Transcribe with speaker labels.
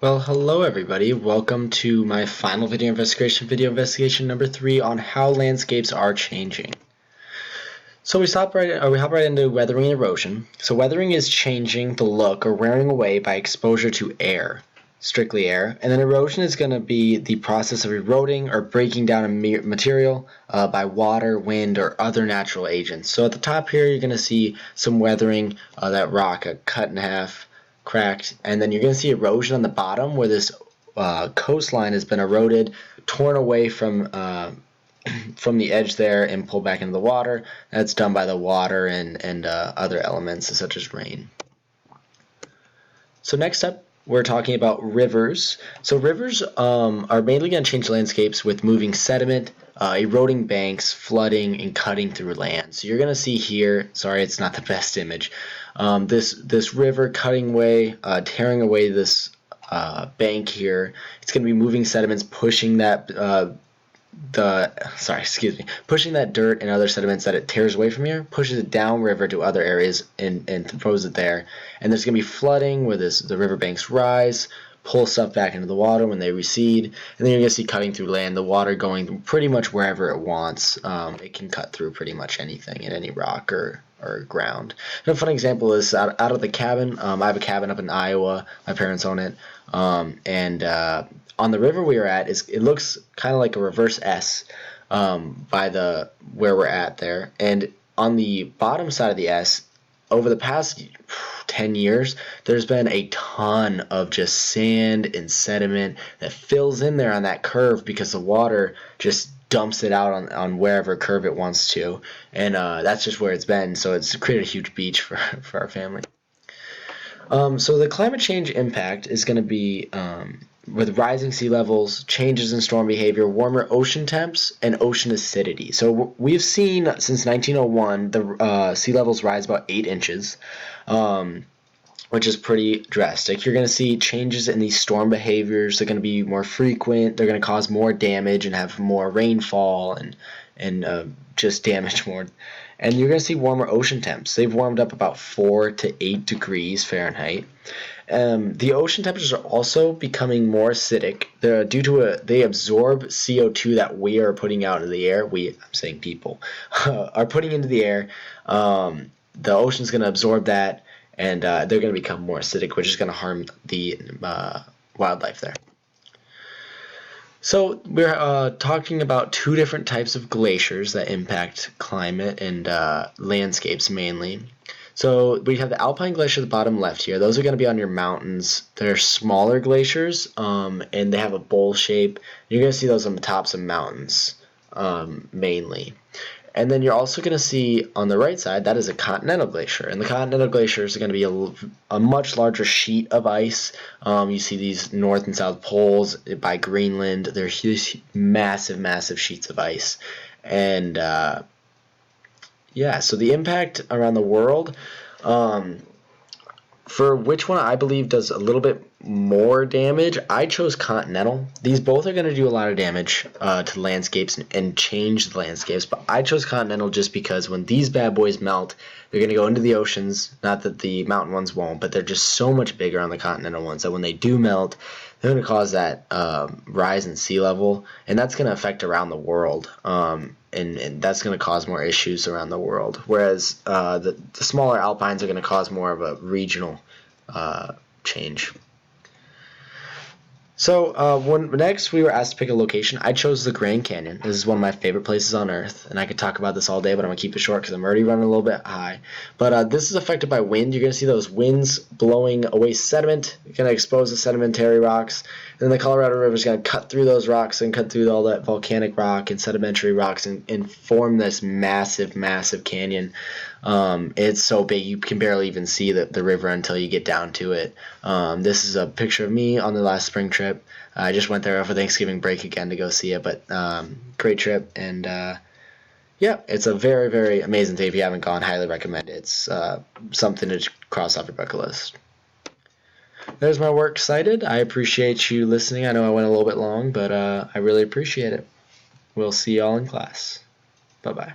Speaker 1: Well, hello everybody. Welcome to my final video investigation number 3 on how landscapes are changing. So we hop right into weathering and erosion. So weathering is changing the look or wearing away by exposure to air, strictly air, and then erosion is going to be the process of eroding or breaking down a material by water, wind, or other natural agents. So at the top here, you're going to see some weathering, that rock cut in half, cracked, and then you're going to see erosion on the bottom where this coastline has been eroded, torn away from the edge there and pulled back into the water. That's done by the water and other elements such as rain. So next up, we're talking about rivers. So rivers are mainly going to change landscapes with moving sediment, eroding banks, flooding, and cutting through land. So you're going to see here, sorry, it's not the best image, this river cutting away, tearing away this bank here. It's going to be moving sediments, pushing that pushing that dirt and other sediments that it tears away from here, pushes it downriver to other areas and throws it there. And there's going to be flooding where the riverbanks rise, pull stuff back into the water when they recede, and then you're going to see cutting through land, the water going pretty much wherever it wants. It can cut through pretty much anything in any rock or ground. And a fun example is out of the cabin. I have a cabin up in Iowa. My parents own it. On the river we were at, it looks kind of like a reverse S by where we're at there. And on the bottom side of the S, over the past 10 years, there's been a ton of just sand and sediment that fills in there on that curve because the water just dumps it out on wherever curve it wants to. And that's just where it's been. So it's created a huge beach for our family. So the climate change impact is going to be with rising sea levels, changes in storm behavior, warmer ocean temps, and ocean acidity. So we've seen since 1901 the sea levels rise about 8 inches, which is pretty drastic. You're going to see changes in these storm behaviors. They're going to be more frequent. They're going to cause more damage and have more rainfall and just damage more. And you're going to see warmer ocean temps. They've warmed up about 4 to 8 degrees Fahrenheit. The ocean temperatures are also becoming more acidic. They absorb CO2 that we are putting out into the air. I'm saying people are putting into the air. The ocean's going to absorb that, and they're going to become more acidic, which is going to harm the wildlife there. So we're talking about 2 different types of glaciers that impact climate and landscapes mainly. So we have the Alpine Glacier at the bottom left here. Those are going to be on your mountains. They're smaller glaciers, and they have a bowl shape. You're going to see those on the tops of mountains mainly. And then you're also going to see on the right side, that is a continental glacier. And the continental glaciers are going to be a much larger sheet of ice. You see these north and south poles by Greenland. They're huge, massive, massive sheets of ice. And yeah, so the impact around the world, for which one I believe does a little bit more damage, I chose continental. These both are going to do a lot of damage to landscapes and change the landscapes, but I chose continental just because when these bad boys melt, they're going to go into the oceans. Not that the mountain ones won't, but they're just so much bigger on the continental ones that when they do melt, they're going to cause that rise in sea level, and that's going to affect around the world. And that's going to cause more issues around the world, whereas the smaller alpines are going to cause more of a regional change. So when next we were asked to pick a location, I chose the Grand Canyon. This is one of my favorite places on Earth, and I could talk about this all day, but I'm going to keep it short because I'm already running a little bit high. But this is affected by wind. You're going to see those winds blowing away sediment. You're going to expose the sedimentary rocks. And then the Colorado River is going to cut through those rocks and cut through all that volcanic rock and sedimentary rocks and form this massive, massive canyon. It's so big you can barely even see the river until you get down to it. This is a picture of me on the last spring trip. I just went there over Thanksgiving break again to go see it, but great trip, and yeah, it's a very, very amazing day. If you haven't gone, highly recommend it. It's something to cross off your bucket list. There's my work cited. I appreciate you listening. I know I went a little bit long, but I really appreciate it. We'll see y'all in class. Bye-bye.